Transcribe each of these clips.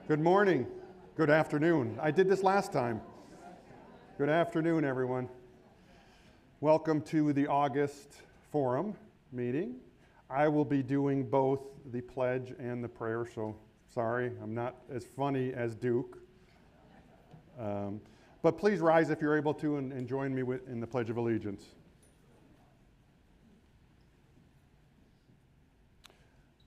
Good morning. Good afternoon. I did this last time. Good afternoon, everyone. Welcome to the August Forum meeting. I will be doing both the pledge and the prayer, so sorry, I'm not as funny as Duke. But please rise if you're able to and join me in the Pledge of Allegiance.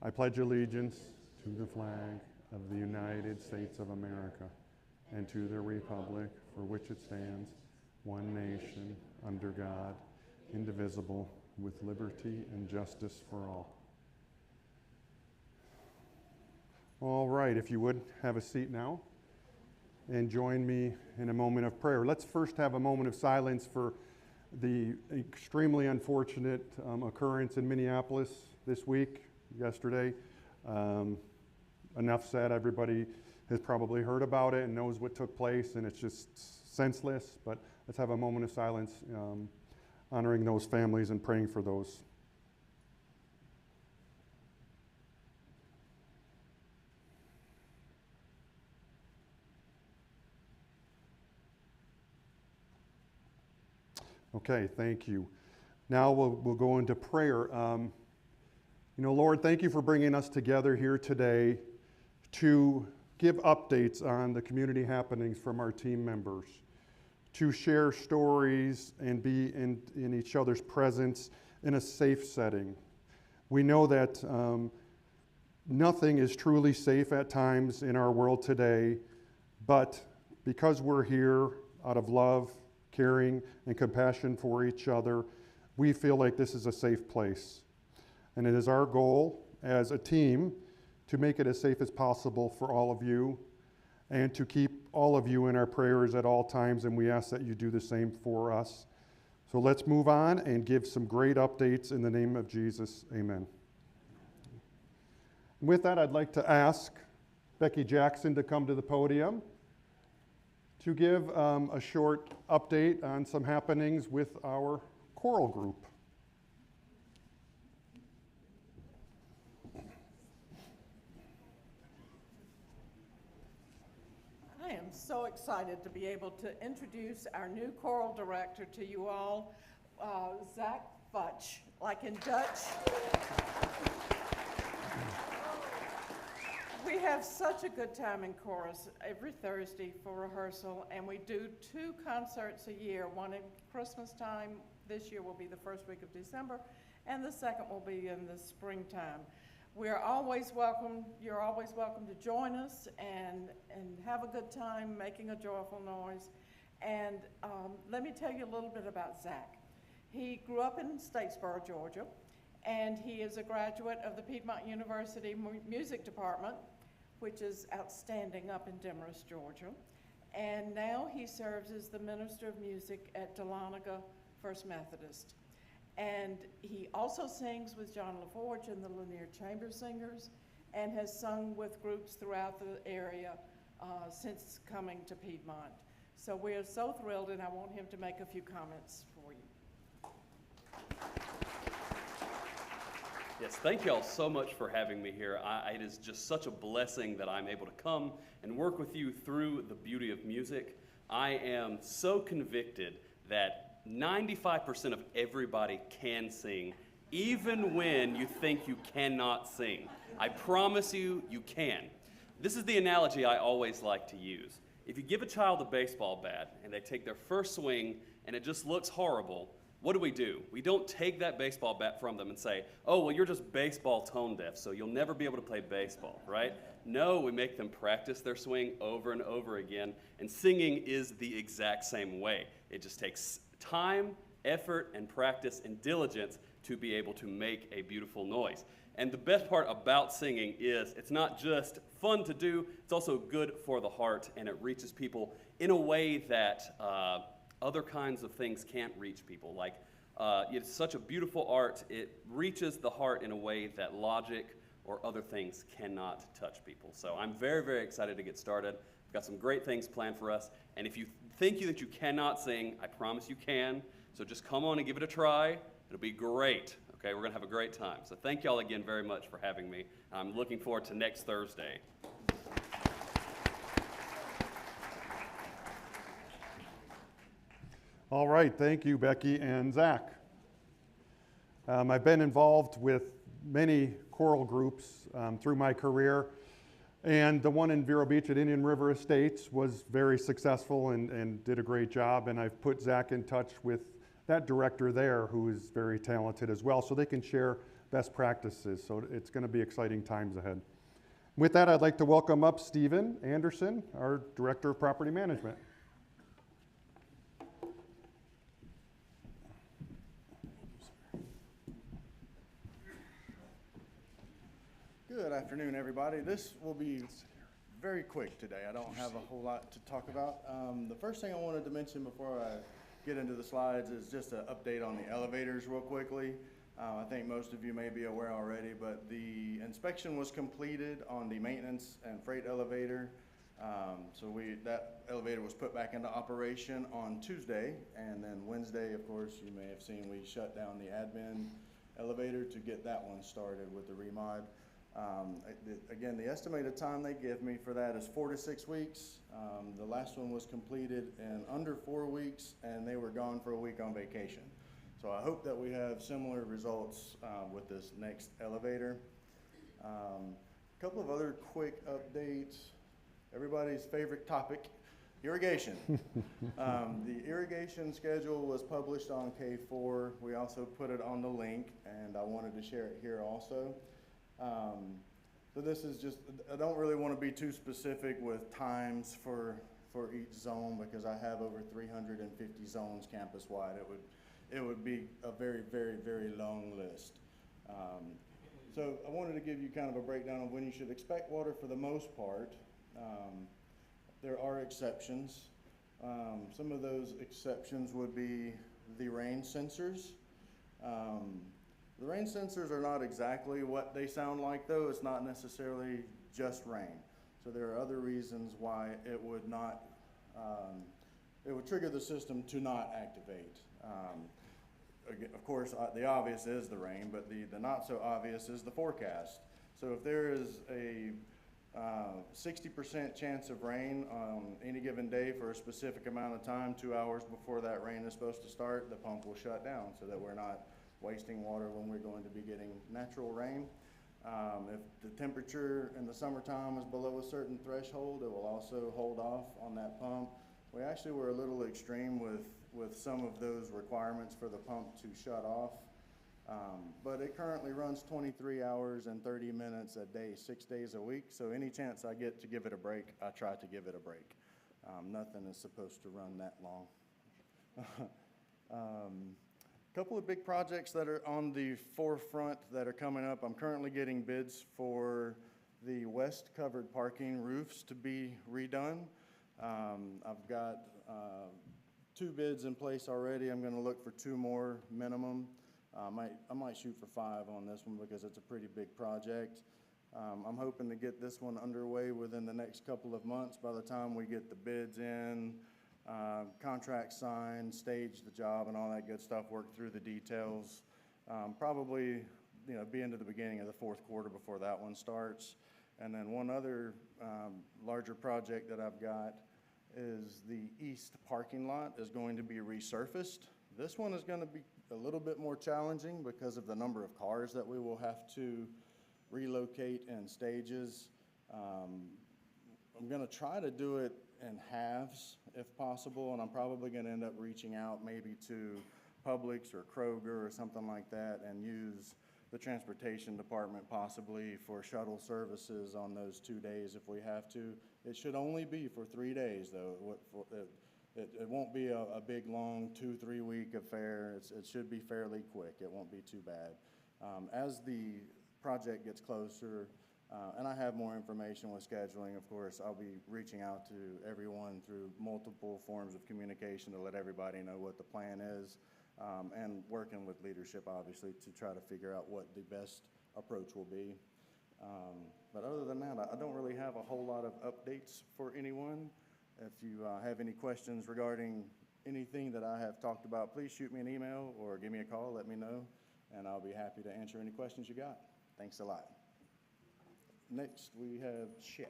I pledge allegiance to the flag of the United States of America and to the republic for which it stands, one nation, under God, indivisible, with liberty and justice for all. All right, if you would, have a seat now and join me in a moment of prayer. Let's first have a moment of silence for the extremely unfortunate occurrence in Minneapolis this week, yesterday. Enough said, everybody has probably heard about it and knows what took place, and it's just senseless, but let's have a moment of silence honoring those families and praying for those. Okay, thank you. Now we'll go into prayer. Lord, thank you for bringing us together here today to give updates on the community happenings from our team members, to share stories and be in each other's presence in a safe setting. We know that nothing is truly safe at times in our world today, but because we're here out of love, caring, and compassion for each other, we feel like this is a safe place. And it is our goal as a team to make it as safe as possible for all of you and to keep all of you in our prayers at all times, and we ask that you do the same for us. So let's move on and give some great updates in the name of Jesus. Amen. With that, I'd like to ask Becky Jackson to come to the podium to give a short update on some happenings with our choral group. I am so excited to be able to introduce our new choral director to you all, Zach Futch, like in Dutch. We have such a good time in chorus every Thursday for rehearsal, and we do 2 concerts a year, one at Christmas time. This year will be the first week of December, and the second will be in the springtime. We're always welcome, you're always welcome to join us and have a good time making a joyful noise. And let me tell you a little bit about Zach. He grew up in Statesboro, Georgia, and he is a graduate of the Piedmont University Music Department, which is outstanding up in Demorest, Georgia. And now he serves as the Minister of Music at Dahlonega First Methodist. And he also sings with John LaForge and the Lanier Chamber Singers and has sung with groups throughout the area since coming to Piedmont. So we are so thrilled, and I want him to make a few comments for you. Yes, thank you all so much for having me here. It is just such a blessing that I'm able to come and work with you through the beauty of music. I am so convicted that 95% of everybody can sing, even when you think you cannot sing. I promise you, you can. This is the analogy I always like to use. If you give a child a baseball bat and they take their first swing and it just looks horrible, what do? We don't take that baseball bat from them and say, oh, well, you're just baseball tone deaf, so you'll never be able to play baseball, right? No, we make them practice their swing over and over again, and singing is the exact same way. It just takes time, effort, and practice and diligence to be able to make a beautiful noise. And the best part about singing is it's not just fun to do, it's also good for the heart, and it reaches people in a way that other kinds of things can't reach people. Like, it's such a beautiful art, it reaches the heart in a way that logic or other things cannot touch people. So I'm very, very excited to get started. We've got some great things planned for us, and if you think that you cannot sing, I promise you can. So just come on and give it a try. It'll be great. Okay, we're gonna have a great time. So thank y'all again very much for having me. I'm looking forward to next Thursday. All right, thank you, Becky and Zach. I've been involved with many choral groups through my career, and the one in Vero Beach at Indian River Estates was very successful and did a great job, and I've put Zach in touch with that director there who is very talented as well, so they can share best practices. So it's going to be exciting times ahead. With that, I'd like to welcome up Stephen Anderson, our Director of Property Management. Good afternoon, everybody. This will be very quick today. I don't have a whole lot to talk about. The first thing I wanted to mention before I get into the slides is just an update on the elevators real quickly. I think most of you may be aware already, but the inspection was completed on the maintenance and freight elevator. That elevator was put back into operation on Tuesday, and then Wednesday, of course, you may have seen we shut down the admin elevator to get that one started with the remod. Again, the estimated time they give me for that is 4 to 6 weeks. The last one was completed in under 4 weeks, and they were gone for a week on vacation. So I hope that we have similar results with this next elevator. A couple of other quick updates. Everybody's favorite topic, irrigation. The irrigation schedule was published on K4. We also put it on the link, and I wanted to share it here also. So this is just, I don't really want to be too specific with times for each zone because I have over 350 zones campus-wide. It would be a very, very, very long list. So I wanted to give you kind of a breakdown of when you should expect water for the most part. There are exceptions. Some of those exceptions would be the rain sensors. The rain sensors are not exactly what they sound like though. It's not necessarily just rain. So there are other reasons why it would not, it would trigger the system to not activate. Of course, the obvious is the rain, but the not so obvious is the forecast. So if there is a 60% chance of rain on any given day for a specific amount of time, 2 hours before that rain is supposed to start, the pump will shut down so that we're not wasting water when we're going to be getting natural rain. If the temperature in the summertime is below a certain threshold, it will also hold off on that pump. We actually were a little extreme with some of those requirements for the pump to shut off. But it currently runs 23 hours and 30 minutes a day, 6 days a week. So any chance I get to give it a break, I try to give it a break. Nothing is supposed to run that long. Couple of big projects that are on the forefront that are coming up. I'm currently getting bids for the west covered parking roofs to be redone. I've got 2 bids in place already. I'm going to look for 2 more minimum. I might shoot for 5 on this one because it's a pretty big project. I'm hoping to get this one underway within the next couple of months. By the time we get the bids in, contract signed, stage the job and all that good stuff, work through the details. Probably, be into the beginning of the 4th quarter before that one starts. And then one other larger project that I've got is the east parking lot is going to be resurfaced. This one is going to be a little bit more challenging because of the number of cars that we will have to relocate in stages. I'm going to try to do it in halves if possible, and I'm probably going to end up reaching out maybe to Publix or Kroger or something like that and use the transportation department possibly for shuttle services on those 2 days if we have to. It should only be for 3 days though. It won't be a big long 2-3 week affair. It should be fairly quick. It won't be too bad. As the project gets closer, and I have more information with scheduling, of course, I'll be reaching out to everyone through multiple forms of communication to let everybody know what the plan is, and working with leadership, obviously, to try to figure out what the best approach will be. But other than that, I don't really have a whole lot of updates for anyone. If you have any questions regarding anything that I have talked about, please shoot me an email or give me a call, let me know, and I'll be happy to answer any questions you got. Thanks a lot. Next, we have Chad.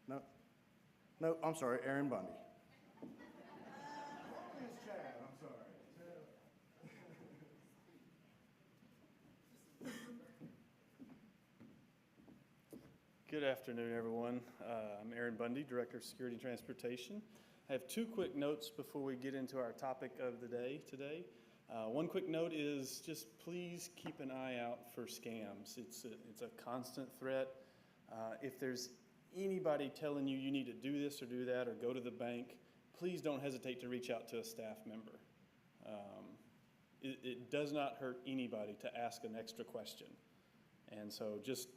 No, I'm sorry, Aaron Bundy. is Chad, I'm sorry. Good afternoon, everyone. I'm Aaron Bundy, Director of Security and Transportation. I have two quick notes before we get into our topic of the day today. One quick note is just please keep an eye out for scams. It's a constant threat. If there's anybody telling you you need to do this or do that or go to the bank, please don't hesitate to reach out to a staff member. It does not hurt anybody to ask an extra question. And so just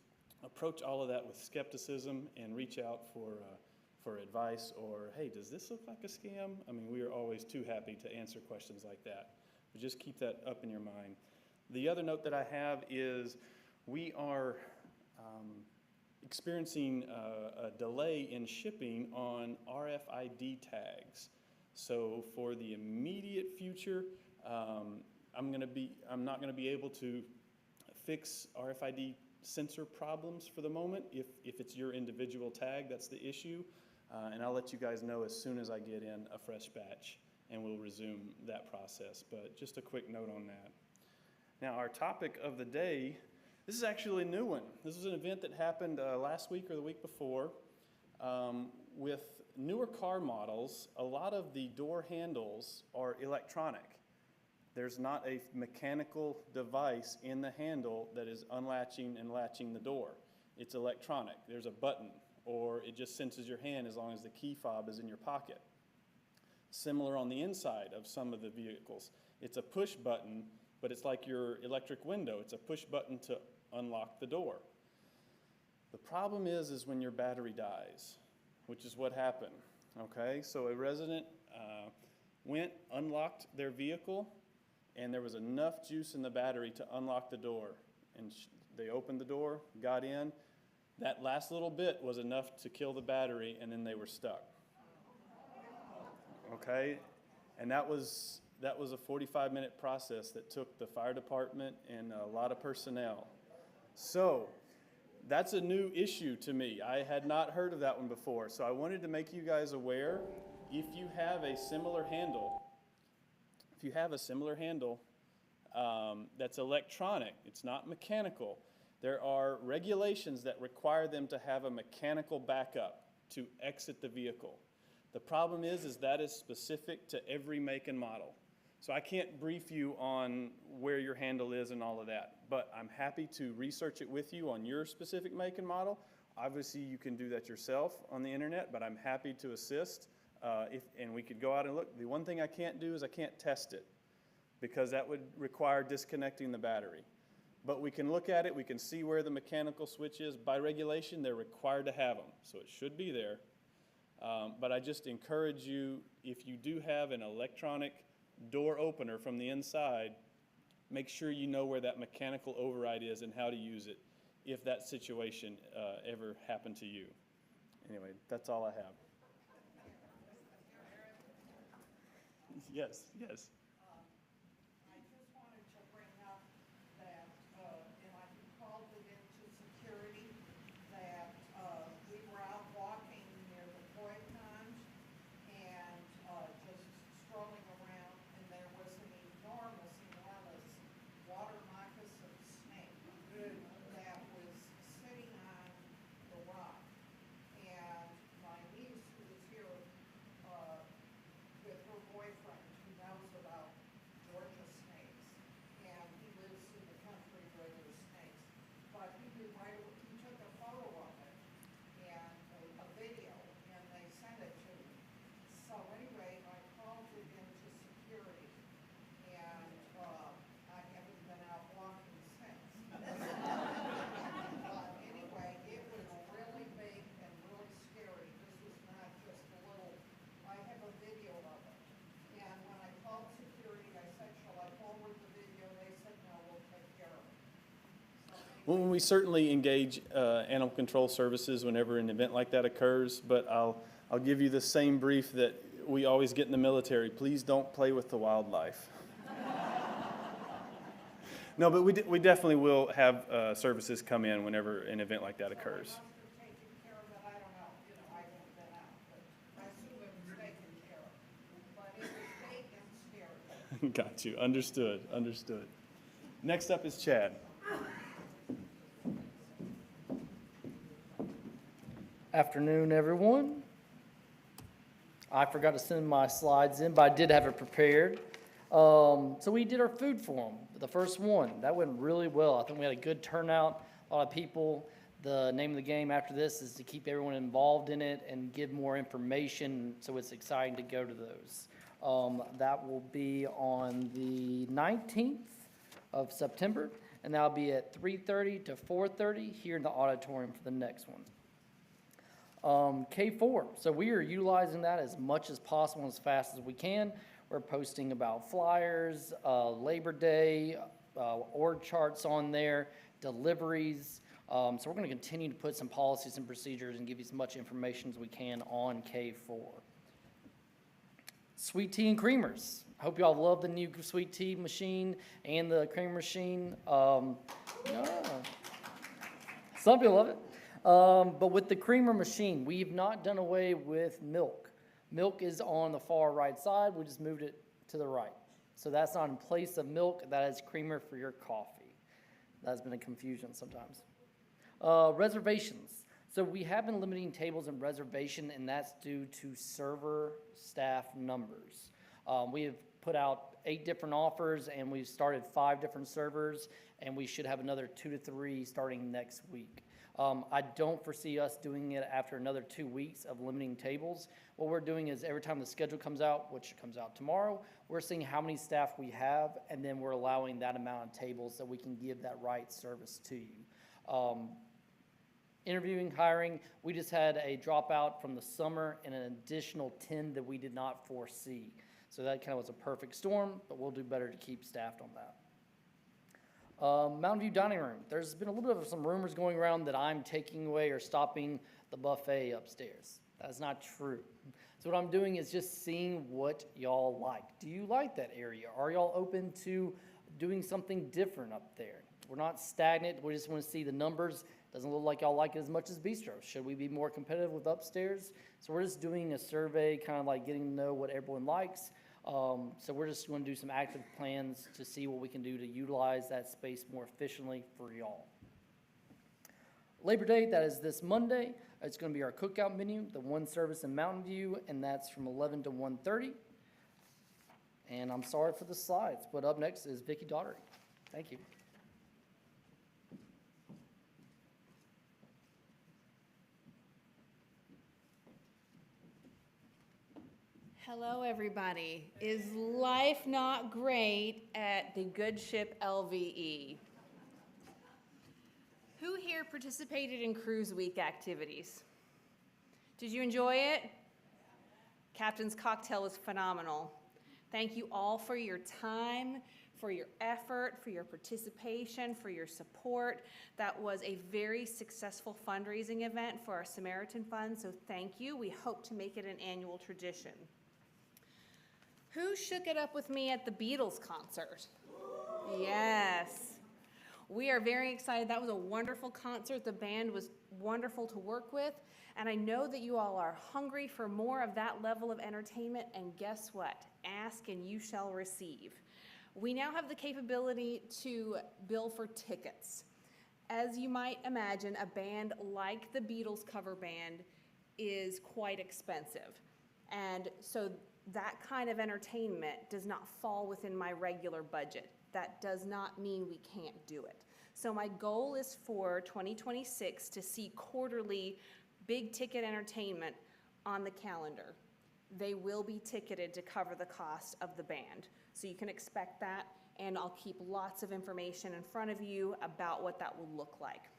approach all of that with skepticism and reach out for advice or, hey, does this look like a scam? I mean, we are always too happy to answer questions like that. But just keep that up in your mind. The other note that I have is we are experiencing a delay in shipping on RFID tags. So for the immediate future, I'm not going to be able to fix RFID sensor problems for the moment. If it's your individual tag, that's the issue. And I'll let you guys know as soon as I get in a fresh batch, and we'll resume that process. But just a quick note on that. Now, our topic of the day, this is actually a new one. This was an event that happened last week or the week before. With newer car models, a lot of the door handles are electronic. There's not a mechanical device in the handle that is unlatching and latching the door. It's electronic. There's a button, or it just senses your hand as long as the key fob is in your pocket. Similar on the inside of some of the vehicles. It's a push button, but it's like your electric window. It's a push button to unlock the door. The problem is when your battery dies, which is what happened. Okay, so a resident went, unlocked their vehicle, and there was enough juice in the battery to unlock the door. And they opened the door, got in. That last little bit was enough to kill the battery, and then they were stuck. Okay, and that was a 45-minute process that took the fire department and a lot of personnel. So that's a new issue to me. I had not heard of that one before, so I wanted to make you guys aware. If you have a similar handle, that's electronic, it's not mechanical, there are regulations that require them to have a mechanical backup to exit the vehicle. The problem is that is specific to every make and model. So I can't brief you on where your handle is and all of that, but I'm happy to research it with you on your specific make and model. Obviously, you can do that yourself on the internet, but I'm happy to assist. And we could go out and look. The one thing I can't do is I can't test it because that would require disconnecting the battery. But we can look at it. We can see where the mechanical switch is. By regulation, they're required to have them, so it should be there. But I just encourage you, if you do have an electronic door opener from the inside, make sure you know where that mechanical override is and how to use it if that situation ever happened to you. Anyway, that's all I have. Yes, yes. I just wanted to bring up that, and I called it into security, that we were out walking near the koi pond and just strolling around, and there was an enormous water moccasin snake that was sitting on the rock. And my niece, who was here with her boyfriend, who knows about Georgia snakes, and he lives in the country where there's snakes. But he took a photo of it and a video, and they sent it to me. So anyway, I called it into security, and I haven't been out walking since. But anyway, it was really big and really scary. This was not just a little, I have a video of it. And when I called security, I said, shall I forward the video? They said, no, we'll take care of it. So Well, we certainly engage animal control services whenever an event like that occurs, but I'll give you the same brief that we always get in the military. Please don't play with the wildlife. No, but we definitely will have services come in whenever an event like that occurs. must have taken care of it, I don't know, I haven't been out, but I assume it was taken care of. But it was big and Got you. Understood. Understood. Next up is Chad. Afternoon, everyone. I forgot to send my slides in, but I did have it prepared. So we did our food forum, the first one. That went really well. I think we had a good turnout, a lot of people. The name of the game after this is to keep everyone involved in it and give more information, so it's exciting to go to those. That will be on the 19th of September, and that'll be at 3:30 to 4:30 here in the auditorium for the next one. K4, so we are utilizing that as much as possible and as fast as we can. We're posting about flyers, Labor Day, org charts on there, deliveries. So we're going to continue to put some policies and procedures and give you as much information as we can on K4. Sweet tea and creamers. I hope y'all love the new sweet tea machine and the creamer machine. Yeah. Some people love it. But with the creamer machine, we've not done away with milk. Milk is on the far right side. We just moved it to the right. So that's not in place of milk. That is creamer for your coffee. That's been a confusion sometimes. Reservations. So we have been limiting tables and reservation, and that's due to server staff numbers. We have put out 8 different offers, and we've started 5 different servers, and we should have another 2 to 3 starting next week. I don't foresee us doing it after another 2 weeks of limiting tables. What we're doing is every time the schedule comes out, which comes out tomorrow, we're seeing how many staff we have, and then we're allowing that amount of tables so we can give that right service to you. Interviewing, hiring, we just had a dropout from the summer and an additional 10 that we did not foresee. So that kind of was a perfect storm, but we'll do better to keep staffed on that. Mountain View Dining Room. There's been a little bit of some rumors going around that I'm taking away or stopping the buffet upstairs. That is not true. So what I'm doing is just seeing what y'all like. Do you like that area? Are y'all open to doing something different up there? We're not stagnant. We just want to see the numbers. Doesn't look like y'all like it as much as Bistro. Should we be more competitive with upstairs? So we're just doing a survey, kind of like getting to know what everyone likes. So we're just going to do some active plans to see what we can do to utilize that space more efficiently for y'all. Labor Day, that is this Monday. It's going to be our cookout menu, the one service in Mountain View, and that's from 11 to 1:30. And I'm sorry for the slides, but up next is Vicki Daugherty. Thank you. Hello, everybody. Is life not great at the good ship LVE? Who here participated in Cruise Week activities? Did you enjoy it? Captain's Cocktail was phenomenal. Thank you all for your time, for your effort, for your participation, for your support. That was a very successful fundraising event for our Samaritan Fund, so thank you. We hope to make it an annual tradition. Who shook it up with me at the Beatles concert? Yes. We are very excited. That was a wonderful concert. The band was wonderful to work with. And I know that you all are hungry for more of that level of entertainment. And guess what? Ask and you shall receive. We now have the capability to bill for tickets. As you might imagine, a band like the Beatles cover band is quite expensive. And so that kind of entertainment does not fall within my regular budget. That does not mean we can't do it. So my goal is for 2026 to see quarterly big ticket entertainment on the calendar. They will be ticketed to cover the cost of the band. So you can expect that, and I'll keep lots of information in front of you about what that will look like.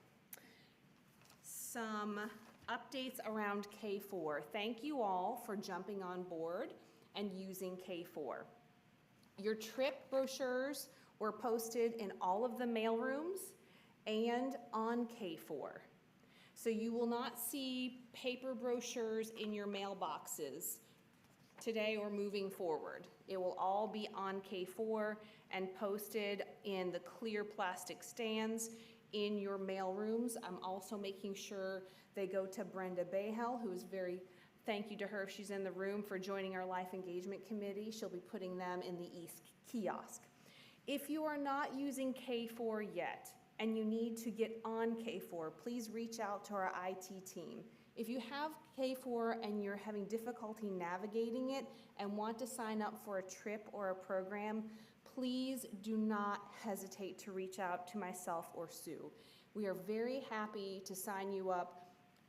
Some updates around K4. Thank you all for jumping on board and using K4. Your trip brochures were posted in all of the mailrooms and on K4. So you will not see paper brochures in your mailboxes today or moving forward. It will all be on K4 and posted in the clear plastic stands in your mailrooms. I'm also making sure they go to Brenda Bahel, who is very thank you to her if she's in the room for joining our Life Engagement Committee. She'll be putting them in the East kiosk. If you are not using K4 yet and you need to get on K4, please reach out to our IT team. If you have K4 and you're having difficulty navigating it and want to sign up for a trip or a program, please do not hesitate to reach out to myself or Sue. We are very happy to sign you up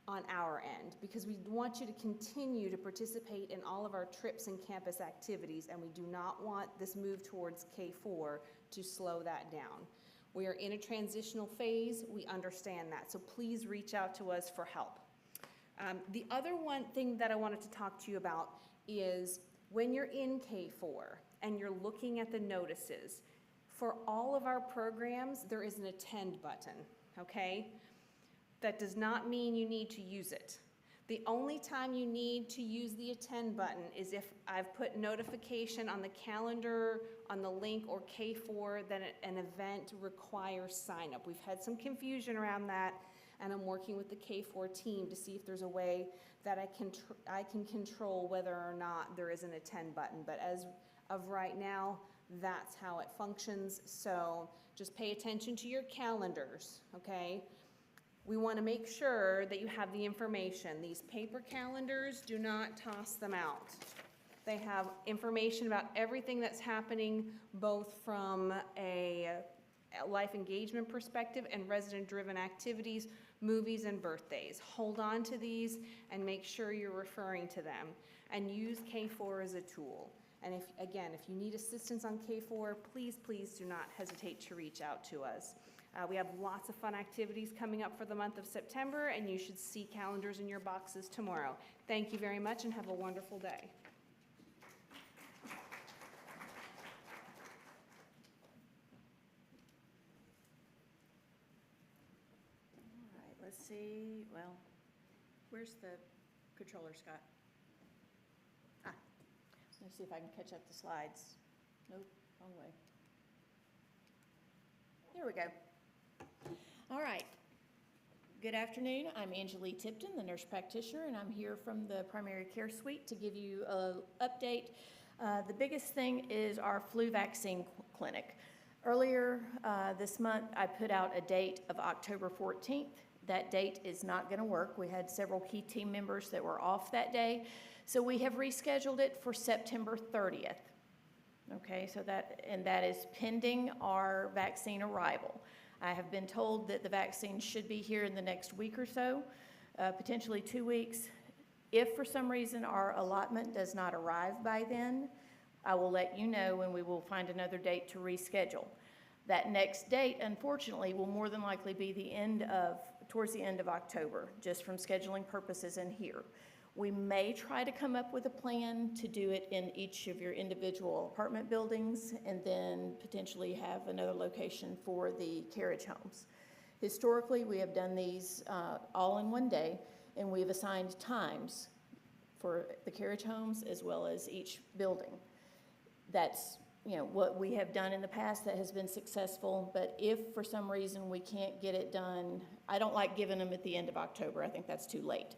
on our end because we want you to continue to participate in all of our trips and campus activities, and we do not want this move towards K4 to slow that down. We are in a transitional phase. We understand that, so please reach out to us for help. The other one thing that I wanted to talk to you about is when you're in K4 and you're looking at the notices, for all of our programs, there is an attend button, okay? That does not mean you need to use it. The only time you need to use the attend button is if I've put notification on the calendar, on the link, or K4 that an event requires sign up. We've had some confusion around that, and I'm working with the K4 team to see if there's a way that I can control whether or not there is an attend button. But as of right now, that's how it functions. So just pay attention to your calendars, okay? We want to make sure that you have the information. These paper calendars, do not toss them out. They have information about everything that's happening, both from a life engagement perspective and resident-driven activities, movies, and birthdays. Hold on to these and make sure you're referring to them, and use K4 as a tool. And if you need assistance on K4, please do not hesitate to reach out to us. We have lots of fun activities coming up for the month of September, and you should see calendars in your boxes tomorrow. Thank you very much and have a wonderful day. All right, let's see, well, where's the controller, Scott? Let's see if I can catch up the slides. Nope, wrong way. There we go. All right. Good afternoon. I'm Angelique Tipton, the nurse practitioner, and I'm here from the primary care suite to give you an update. The biggest thing is our flu vaccine clinic. Earlier this month, I put out a date of October 14th. That date is not going to work. We had several key team members that were off that day, so we have rescheduled it for September 30th. Okay, so that is pending our vaccine arrival. I have been told that the vaccine should be here in the next week or so, potentially 2 weeks. If for some reason our allotment does not arrive by then, I will let you know and we will find another date to reschedule. That next date, unfortunately, will more than likely be towards the end of October, just from scheduling purposes in here. We may try to come up with a plan to do it in each of your individual apartment buildings and then potentially have another location for the carriage homes. Historically, we have done these all in one day, and we've assigned times for the carriage homes as well as each building. That's what we have done in the past that has been successful, but if for some reason we can't get it done, I don't like giving them at the end of October. I think that's too late.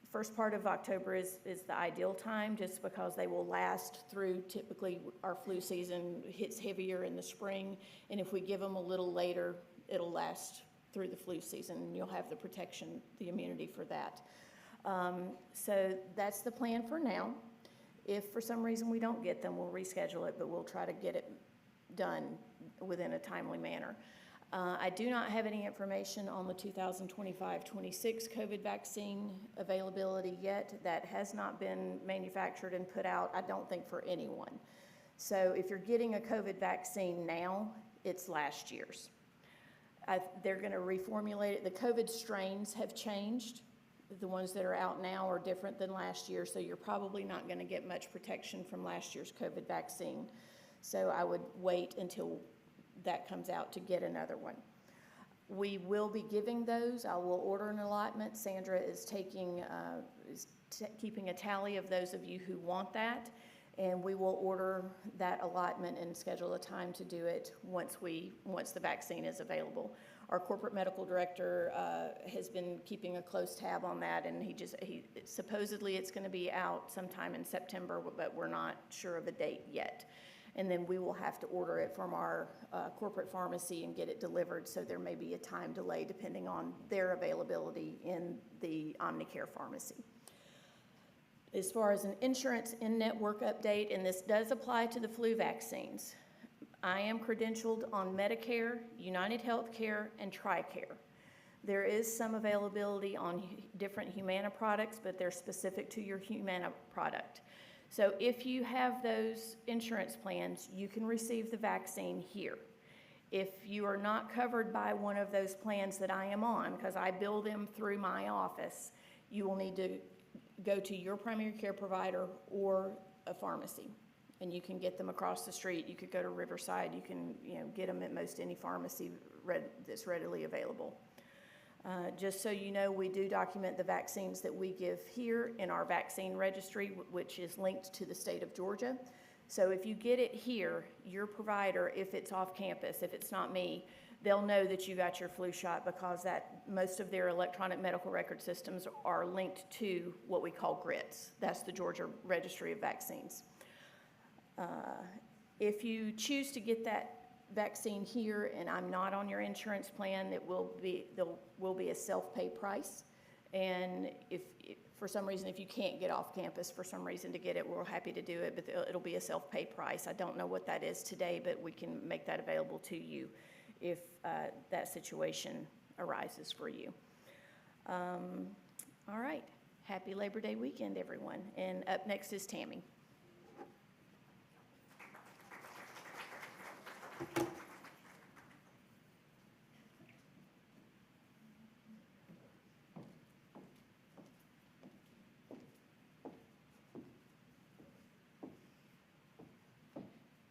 First part of October is the ideal time, just because they will last through, typically our flu season hits heavier in the spring, and if we give them a little later, it'll last through the flu season, and you'll have the protection, the immunity for that. So that's the plan for now. If for some reason we don't get them, we'll reschedule it, but we'll try to get it done within a timely manner. I do not have any information on the 2025-26 COVID vaccine availability yet. That has not been manufactured and put out, I don't think, for anyone. So if you're getting a COVID vaccine now, it's last year's. They're going to reformulate it. The COVID strains have changed. The ones that are out now are different than last year, so you're probably not going to get much protection from last year's COVID vaccine. So I would wait until that comes out to get another one. We will be giving those. I will order an allotment. Sandra is keeping a tally of those of you who want that, and we will order that allotment and schedule a time to do it once the vaccine is available. Our corporate medical director has been keeping a close tab on that, and supposedly it's going to be out sometime in September, but we're not sure of a date yet. and then we will have to order it from our corporate pharmacy and get it delivered, so there may be a time delay depending on their availability in the Omnicare pharmacy. As far as an insurance in-network update, and this does apply to the flu vaccines, I am credentialed on Medicare, United Healthcare, and TRICARE. There is some availability on different Humana products, but they're specific to your Humana product. So if you have those insurance plans, you can receive the vaccine here. If you are not covered by one of those plans that I am on, because I bill them through my office, you will need to go to your primary care provider or a pharmacy. And you can get them across the street. You could go to Riverside. You can get them at most any pharmacy that's readily available. Just so you know, we do document the vaccines that we give here in our vaccine registry, which is linked to the state of Georgia. So if you get it here, your provider, if it's off campus, if it's not me, they'll know that you got your flu shot, because most of their electronic medical record systems are linked to what we call GRITS. That's the Georgia Registry of Vaccines. If you choose to get that vaccine here and I'm not on your insurance plan, there will be a self-pay price. And if for some reason, if you can't get off campus for some reason to get it, we're happy to do it, but it'll be a self-pay price. I don't know what that is today, but we can make that available to you if that situation arises for you. All right, happy Labor Day weekend, everyone. And up next is Tammy.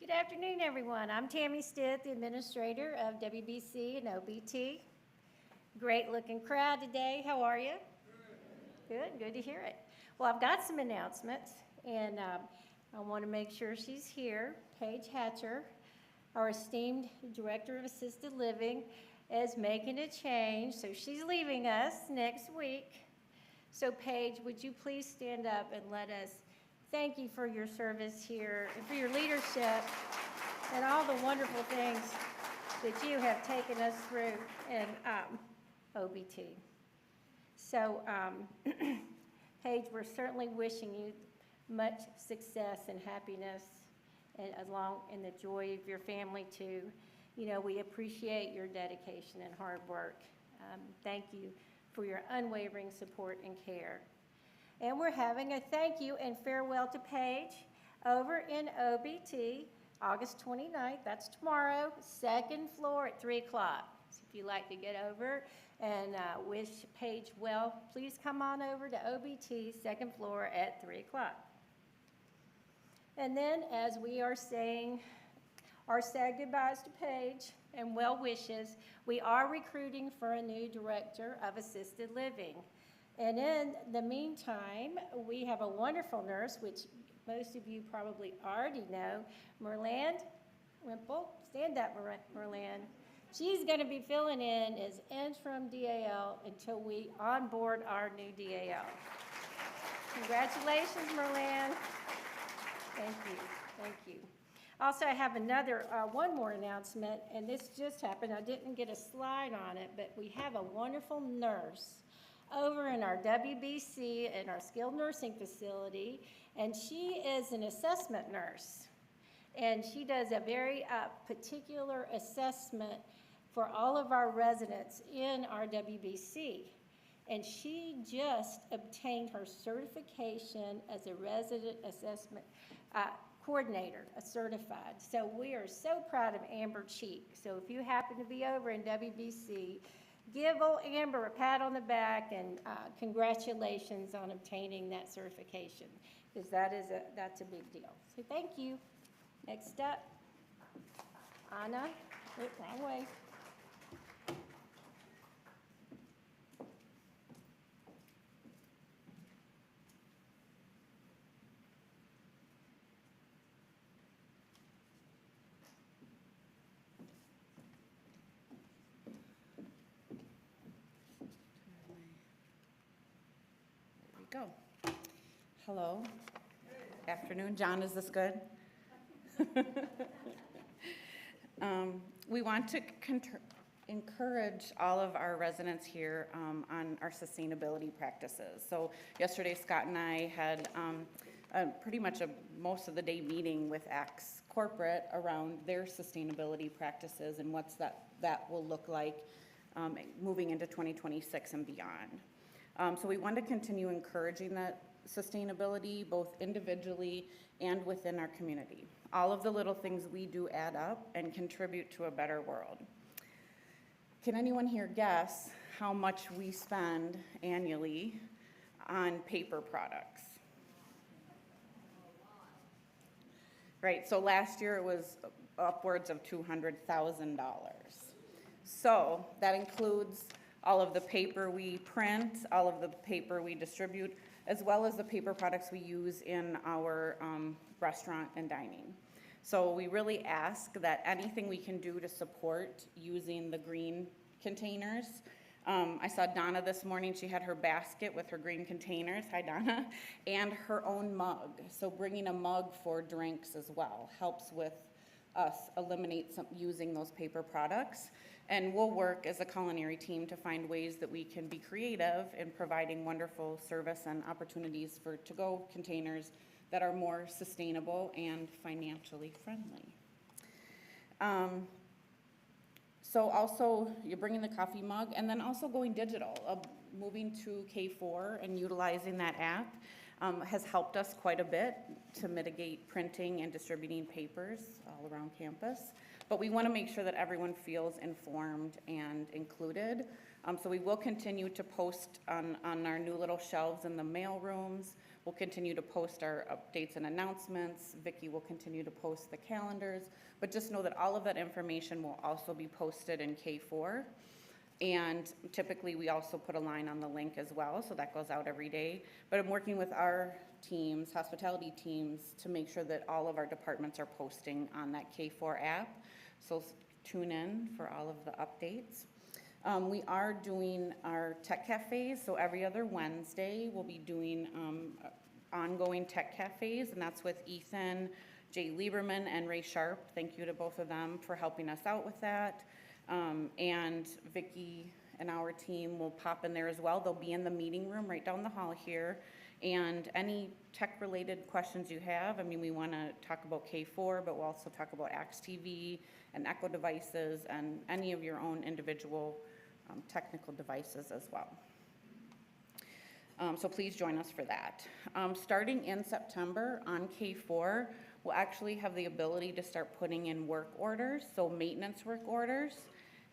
Good afternoon, everyone. I'm Tammy Stitt, the administrator of WBC and OBT. Great looking crowd today. How are you? Good to hear it. Well, I've got some announcements, and I want to make sure she's here. Paige Hatcher, our esteemed Director of Assisted Living, is making a change, so she's leaving us next week. So Paige, would you please stand up and let us thank you for your service here and for your leadership and all the wonderful things that you have taken us through in OBT. So, Paige, we're certainly wishing you much success and happiness, and along in the joy of your family too. You know, we appreciate your dedication and hard work. Thank you for your unwavering support and care. And we're having a thank you and farewell to Paige over in OBT, August 29th, that's tomorrow, second floor at 3 o'clock. So if you'd like to get over and wish Paige well, please come on over to OBT, second floor at 3 o'clock. And then as we are saying our sad goodbyes to Paige and well wishes, we are recruiting for a new director of assisted living. And in the meantime, we have a wonderful nurse, which most of you probably already know, Merland Wimple. Stand up, Merland. She's going to be filling in as interim DAL until we onboard our new DAL. Congratulations, Merland. Thank you. Also, I have one more announcement, and this just happened. I didn't get a slide on it, but we have a wonderful nurse over in our WBC in our skilled nursing facility, and she is an assessment nurse. And she does a very particular assessment for all of our residents in our WBC. And she just obtained her certification as a resident assessment coordinator, a certified. So we are so proud of Amber Cheek. So if you happen to be over in WBC, give old Amber a pat on the back and congratulations on obtaining that certification, because that's a big deal. So thank you. Next up, Anna. Wait, wrong way. Go. Hello. Afternoon, John, is this good? We want to encourage all of our residents here on our sustainability practices. So yesterday, Scott and I had pretty much most of the day meeting with Axe Corporate around their sustainability practices and what's that will look like moving into 2026 and beyond. So we want to continue encouraging that sustainability both individually and within our community. All of the little things we do add up and contribute to a better world. Can anyone here guess how much we spend annually on paper products? Right, so last year it was upwards of $200,000. So that includes all of the paper we print, all of the paper we distribute, as well as the paper products we use in our restaurant and dining. So we really ask that anything we can do to support using the green containers. I saw Donna this morning, she had her basket with her green containers, hi Donna, and her own mug. So bringing a mug for drinks as well helps with us eliminate using those paper products. And we'll work as a culinary team to find ways that we can be creative in providing wonderful service and opportunities for to-go containers that are more sustainable and financially friendly. So also, you're bringing the coffee mug, and then also going digital. Moving to K4 and utilizing that app has helped us quite a bit to mitigate printing and distributing papers all around campus. But we want to make sure that everyone feels informed and included. So we will continue to post on our new little shelves in the mail rooms. We'll continue to post our updates and announcements. Vicki will continue to post the calendars. But just know that all of that information will also be posted in K4. And typically we also put a line on the link as well, so that goes out every day. But I'm working with our teams, hospitality teams, to make sure that all of our departments are posting on that K4 app. So tune in for all of the updates. We are doing our tech cafes, so every other Wednesday we'll be doing ongoing tech cafes, and that's with Ethan, Jay Lieberman, and Ray Sharp. Thank you to both of them for helping us out with that. And Vicki and our team will pop in there as well. They'll be in the meeting room right down the hall here. And any tech-related questions you have, I mean, we want to talk about K4, but we'll also talk about Axe TV and Echo devices and any of your own individual technical devices as well. So please join us for that. Starting in September on K4, we'll actually have the ability to start putting in work orders, so maintenance work orders.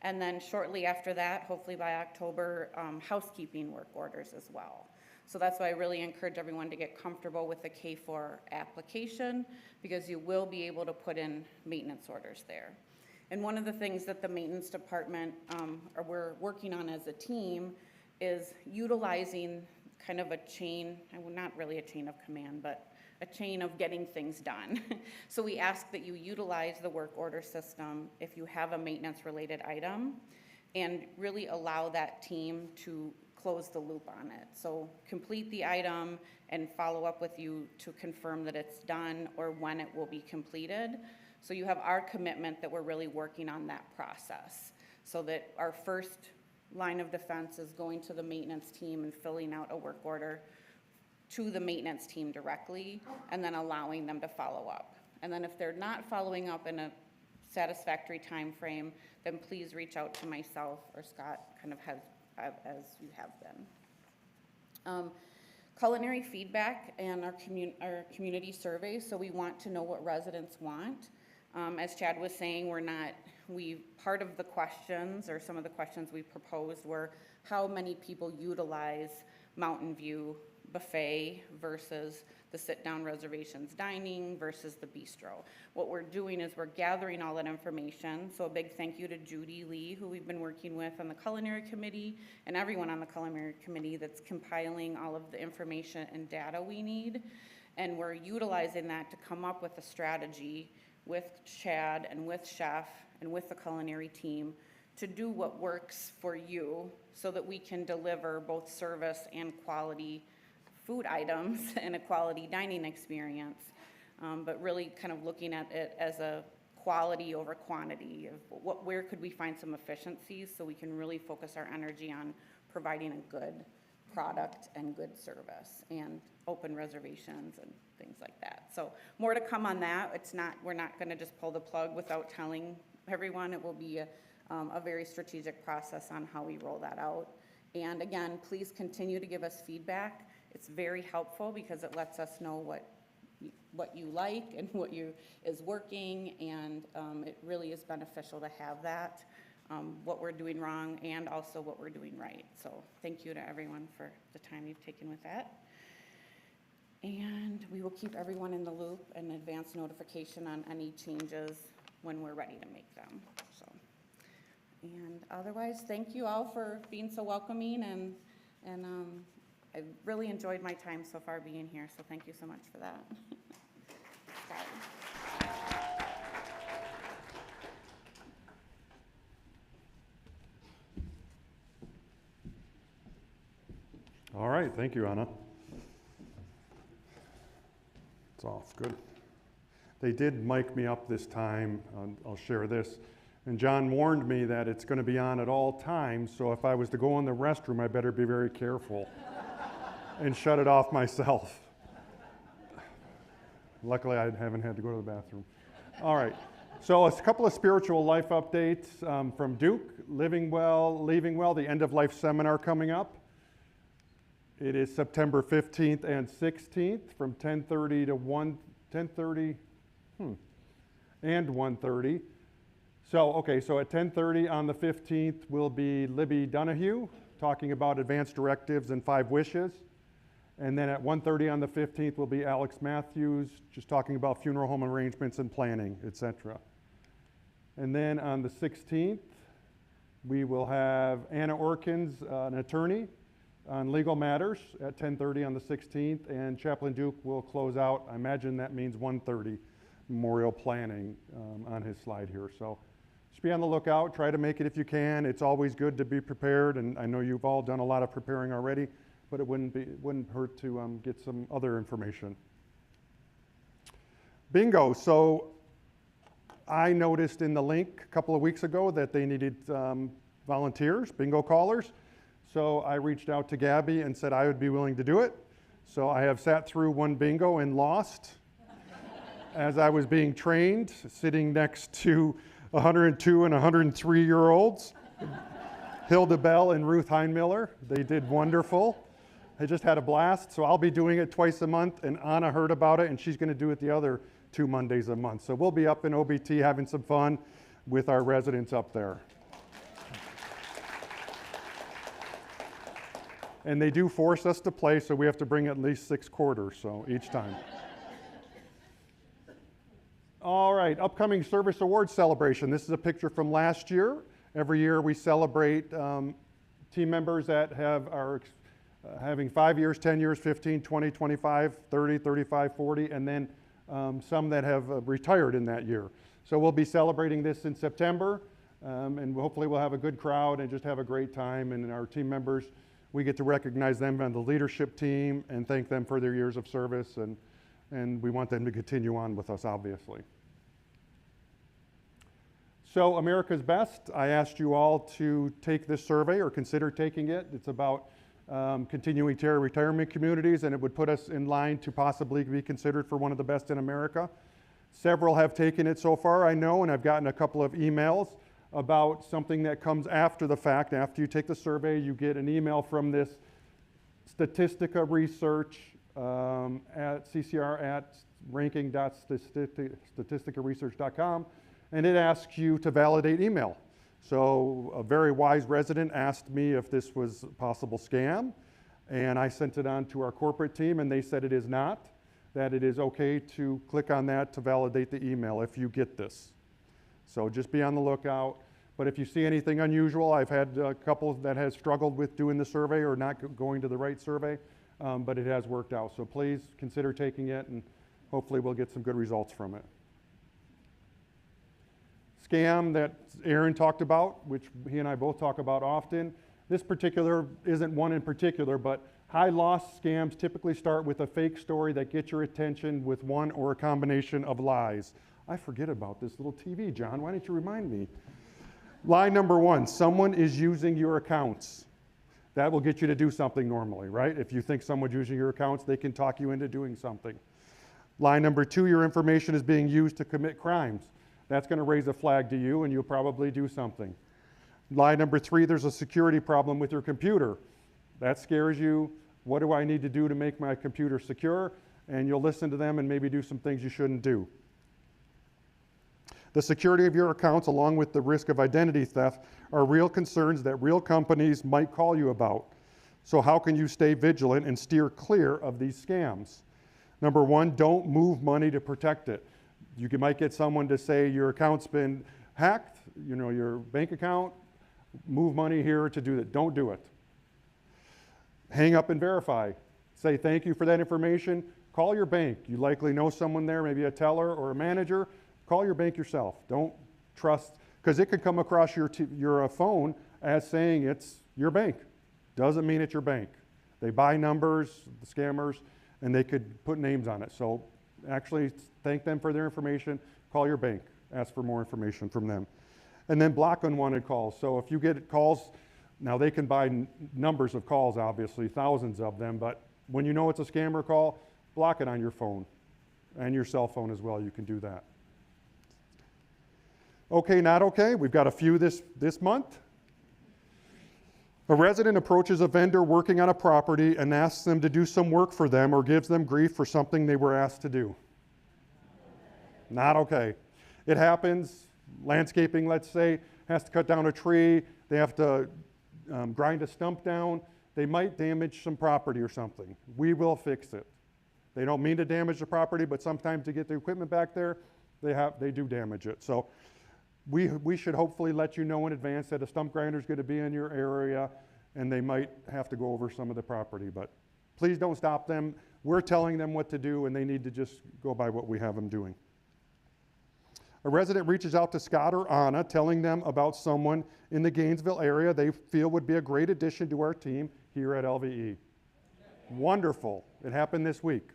And then shortly after that, hopefully by October, housekeeping work orders as well. So that's why I really encourage everyone to get comfortable with the K4 application, because you will be able to put in maintenance orders there. And one of the things that the maintenance department, or we're working on as a team, is utilizing kind of a chain, not really a chain of command, but a chain of getting things done. So we ask that you utilize the work order system if you have a maintenance related item, and really allow that team to close the loop on it. So complete the item and follow up with you to confirm that it's done or when it will be completed. So you have our commitment that we're really working on that process, so that our first line of defense is going to the maintenance team and filling out a work order to the maintenance team directly, and then allowing them to follow up. And then if they're not following up in a satisfactory time frame, then please reach out to myself or Scott, kind of as you have been. Culinary feedback and our community surveys, so we want to know what residents want. As Chad was saying, part of the questions, or some of the questions we proposed, were how many people utilize Mountain View buffet versus the sit-down reservations dining versus the bistro. What we're doing is we're gathering all that information. So a big thank you to Judy Lee, who we've been working with on the culinary committee, and everyone on the culinary committee that's compiling all of the information and data we need. And we're utilizing that to come up with a strategy with Chad and with Chef and with the culinary team to do what works for you, so that we can deliver both service and quality food items and a quality dining experience but really kind of looking at it as a quality over quantity of where could we find some efficiencies so we can really focus our energy on providing a good product and good service and open reservations and things like that. So more to come on that. We're not going to just pull the plug without telling everyone. It will be a very strategic process on how we roll that out. And again, please continue to give us feedback. It's very helpful because it lets us know what you like and what is working, and it really is beneficial to have that, what we're doing wrong and also what we're doing right. So thank you to everyone for the time you've taken with that. And we will keep everyone in the loop and advance notification on any changes when we're ready to make them. So, and otherwise, thank you all for being so welcoming, and I really enjoyed my time so far being here, so thank you so much for that. All right, thank you, Anna. It's off, good. They did mic me up this time. I'll share this. And John warned me that it's going to be on at all times, so if I was to go in the restroom, I better be very careful and shut it off myself. Luckily, I haven't had to go to the bathroom. All right, so a couple of spiritual life updates from Duke. Living Well, Leaving Well, the End of Life Seminar coming up. It is September 15th and 16th from 10:30 to 10:30 and 1:30. So at 10:30 on the 15th will be Libby Donahue talking about advanced directives and 5 wishes. And then at 1:30 on the 15th will be Alex Matthews just talking about funeral home arrangements and planning, etc. And then on the 16th, we will have Anna Orkins, an attorney, on legal matters at 10:30 on the 16th, and Chaplain Duke will close out. I imagine that means 1:30, memorial planning on his slide here. So just be on the lookout. Try to make it if you can. It's always good to be prepared, and I know you've all done a lot of preparing already, but it wouldn't hurt to get some other information. Bingo. So I noticed in the link a couple of weeks ago that they needed volunteers, bingo callers. So I reached out to Gabby and said I would be willing to do it. So I have sat through one bingo and lost as I was being trained, sitting next to 102 and 103-year-olds, Hilda Bell and Ruth Heinmiller. They did wonderful. I just had a blast. So I'll be doing it twice a month, and Anna heard about it, and she's going to do it the other 2 Mondays a month. So we'll be up in OBT having some fun with our residents up there. And they do force us to play, so we have to bring at least 6 quarters, so each time. All right, upcoming service awards celebration. This is a picture from last year. Every year we celebrate team members that are having 5 years, 10 years, 15, 20, 25, 30, 35, 40, and then some that have retired in that year. So we'll be celebrating this in September, and hopefully we'll have a good crowd and just have a great time. And our team members, we get to recognize them on the leadership team and thank them for their years of service, and we want them to continue on with us, obviously. So America's Best, I asked you all to take this survey or consider taking it. It's about continuing care retirement communities, and it would put us in line to possibly be considered for one of the best in America. Several have taken it so far, I know, and I've gotten a couple of emails about something that comes after the fact. After you take the survey, you get an email from this Statistica research at ccr@ranking.statisticaresearch.com, and it asks you to validate email. So a very wise resident asked me if this was a possible scam, and I sent it on to our corporate team, and they said it is not, that it is okay to click on that to validate the email if you get this. So just be on the lookout. But if you see anything unusual, I've had a couple that has struggled with doing the survey or not going to the right survey, but it has worked out. So please consider taking it, and hopefully we'll get some good results from it. Scam that Aaron talked about, which he and I both talk about often, This particular isn't one in particular, but high loss scams typically start with a fake story that gets your attention with one or a combination of lies. I forget about this little TV, John. Why didn't you remind me? Lie number one, someone is using your accounts. That will get you to do something normally, right? If you think someone's using your accounts, they can talk you into doing something. Lie number two, your information is being used to commit crimes. That's going to raise a flag to you, and you'll probably do something. Lie number three, there's a security problem with your computer. That scares you. What do I need to do to make my computer secure? And you'll listen to them and maybe do some things you shouldn't do. The security of your accounts, along with the risk of identity theft, are real concerns that real companies might call you about. So how can you stay vigilant and steer clear of these scams? Number one, don't move money to protect it. You might get someone to say your account's been hacked, your bank account, move money here to do that. Don't do it. Hang up and verify. Say thank you for that information. Call your bank. You likely know someone there, maybe a teller or a manager. Call your bank yourself. Don't trust, because it could come across your phone as saying it's your bank. Doesn't mean it's your bank. They buy numbers, the scammers, and they could put names on it. So actually thank them for their information. Call your bank. Ask for more information from them. And then block unwanted calls. So if you get calls, now they can buy numbers of calls, obviously, thousands of them, but when you know it's a scammer call, block it on your phone and your cell phone as well. You can do that. Okay, not okay. We've got a few this month. A resident approaches a vendor working on a property and asks them to do some work for them or gives them grief for something they were asked to do. Not okay. It happens. Landscaping, let's say, has to cut down a tree. They have to grind a stump down. They might damage some property or something. We will fix it. They don't mean to damage the property, but sometimes to get the equipment back there, they do damage it. So we should hopefully let you know in advance that a stump grinder is going to be in your area, and they might have to go over some of the property. But please don't stop them. We're telling them what to do, and they need to just go by what we have them doing. A resident reaches out to Scott or Anna, telling them about someone in the Gainesville area they feel would be a great addition to our team here at LVE. Wonderful. It happened this week.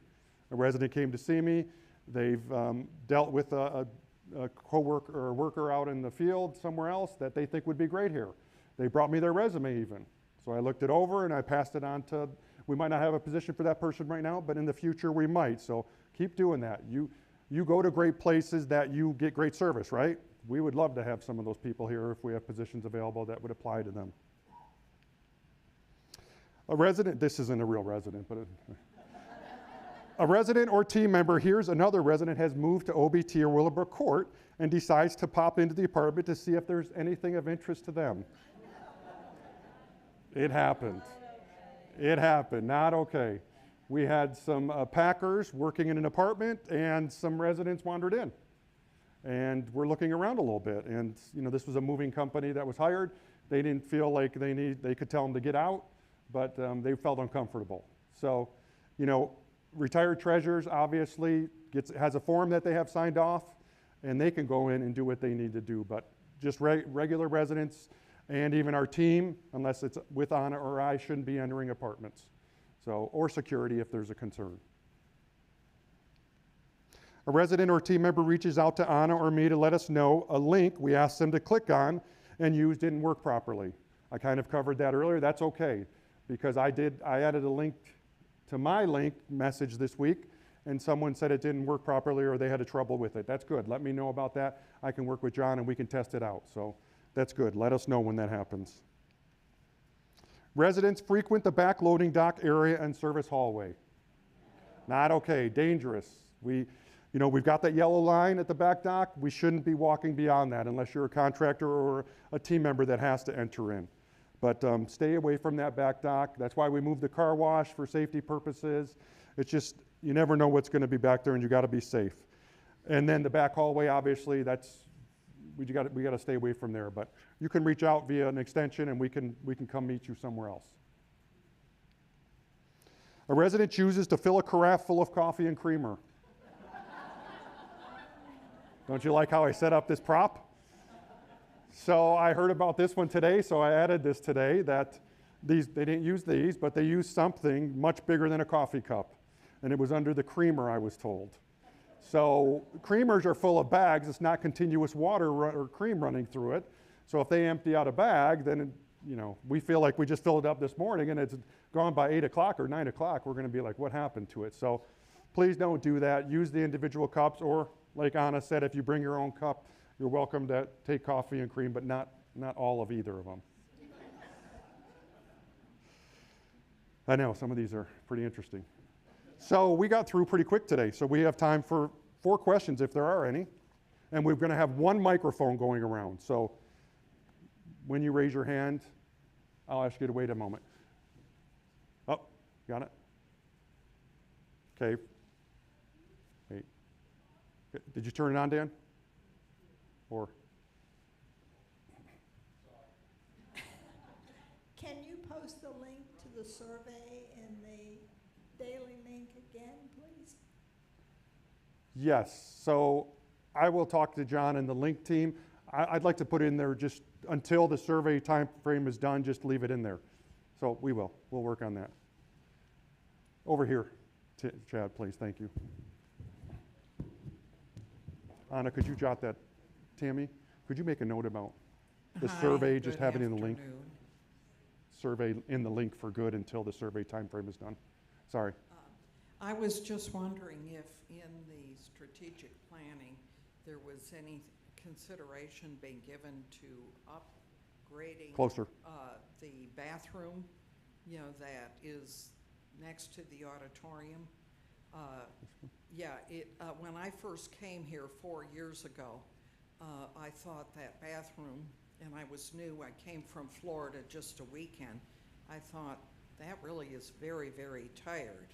A resident came to see me. They've dealt with a co-worker or a worker out in the field somewhere else that they think would be great here. They brought me their resume even. So I looked it over and I passed it on to, we might not have a position for that person right now, but in the future we might. So keep doing that. You go to great places that you get great service, right? We would love to have some of those people here if we have positions available that would apply to them. A resident, this isn't a real resident, but a resident or team member hears another resident has moved to OBT or Willowbrook Court and decides to pop into the apartment to see if there's anything of interest to them. It happened. It happened. Not okay. We had some packers working in an apartment, and some residents wandered in. And we're looking around a little bit. And this was a moving company that was hired. They didn't feel like they could tell them to get out, but they felt uncomfortable. So, retired treasurers obviously has a form that they have signed off, and they can go in and do what they need to do. But just regular residents and even our team, unless it's with Anna or I, shouldn't be entering apartments. So, or security if there's a concern. A resident or team member reaches out to Anna or me to let us know a link we asked them to click on and use didn't work properly. I kind of covered that earlier. That's okay, because I added a link to my link message this week, and someone said it didn't work properly or they had a trouble with it. That's good. Let me know about that. I can work with John and we can test it out. So that's good. Let us know when that happens. Residents frequent the back loading dock area and service hallway. Not okay, dangerous. We've got that yellow line at the back dock. We shouldn't be walking beyond that unless you're a contractor or a team member that has to enter in. But stay away from that back dock. That's why we moved the car wash for safety purposes. It's just, you never know what's going to be back there, and you got to be safe. And then the back hallway, obviously, we got to stay away from there. But you can reach out via an extension, and we can come meet you somewhere else. A resident chooses to fill a carafe full of coffee and creamer. Don't you like how I set up this prop? So I heard about this one today, so I added this today, that they didn't use these, but they used something much bigger than a coffee cup. And it was under the creamer, I was told. So creamers are full of bags. It's not continuous water or cream running through it. So if they empty out a bag, then we feel like we just filled it up this morning and it's gone by 8 o'clock or 9 o'clock. We're going to be like, what happened to it? So please don't do that. Use the individual cups, or like Anna said, if you bring your own cup, you're welcome to take coffee and cream, but not all of either of them. I know, some of these are pretty interesting. So we got through pretty quick today. So we have time for 4 questions if there are any. And we're going to have 1 microphone going around. So when you raise your hand, I'll ask you to wait a moment. Oh, got it? Okay. Wait. Did you turn it on, Dan? Or? Can you post the link to the survey in the daily link again, please? Yes. So I will talk to John and the link team. I'd like to put in there just until the survey time frame is done, just leave it in there. So we will. We'll work on that. Over here, Chad, please. Thank you. Anna, could you jot that? Tammy, could you make a note about the survey, just have it in the link? Survey in the link for good until the survey time frame is done. Sorry. I was just wondering if in the strategic planning there was any consideration being given to upgrading Closer. The bathroom, that is next to the auditorium. When I first came here 4 years ago, I thought that bathroom, and I was new, I came from Florida just a weekend, I thought that really is very, very tired.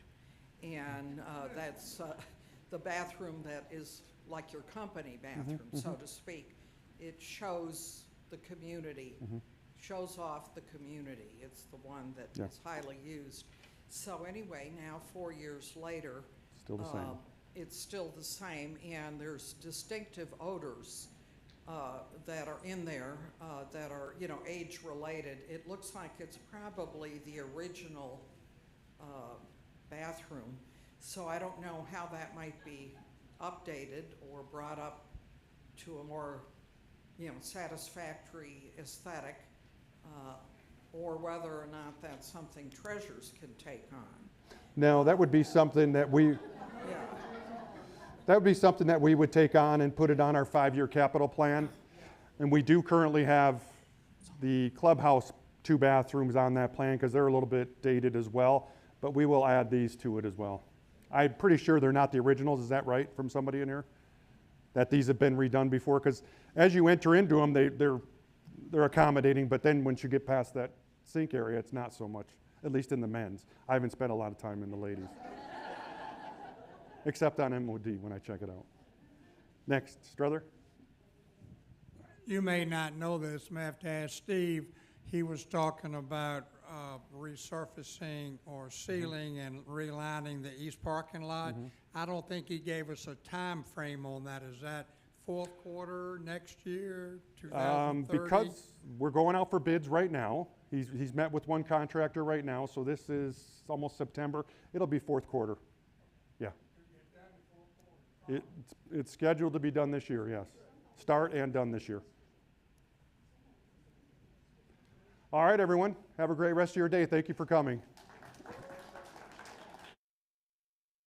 And that's the bathroom that is like your company bathroom, so to speak. It shows the community, shows off the community. It's the one that is highly used. So anyway, now 4 years later, still the same. It's still the same, and there's distinctive odors that are in there that are, age-related. It looks like it's probably the original bathroom. So I don't know how that might be updated or brought up to a more, satisfactory aesthetic, or whether or not that's something Treasures can take on. Now, that would be something that we would take on and put it on our 5-year capital plan. And we do currently have the clubhouse 2 bathrooms on that plan because they're a little bit dated as well, but we will add these to it as well. I'm pretty sure they're not the originals. Is that right from somebody in here? That these have been redone before? Because as you enter into them, they're accommodating, but then once you get past that sink area, it's not so much, at least in the men's. I haven't spent a lot of time in the ladies. Except on MOD when I check it out. Next, Strother. You may not know this, I have to ask Steve. He was talking about resurfacing or sealing and relining the east parking lot. I don't think he gave us a time frame on that. Is that fourth quarter next year, 2030? Because we're going out for bids right now. He's met with one contractor right now, so this is almost September. It'll be fourth quarter. Yeah. It's scheduled to be done this year, yes. Start and done this year. All right, everyone. Have a great rest of your day. Thank you for coming.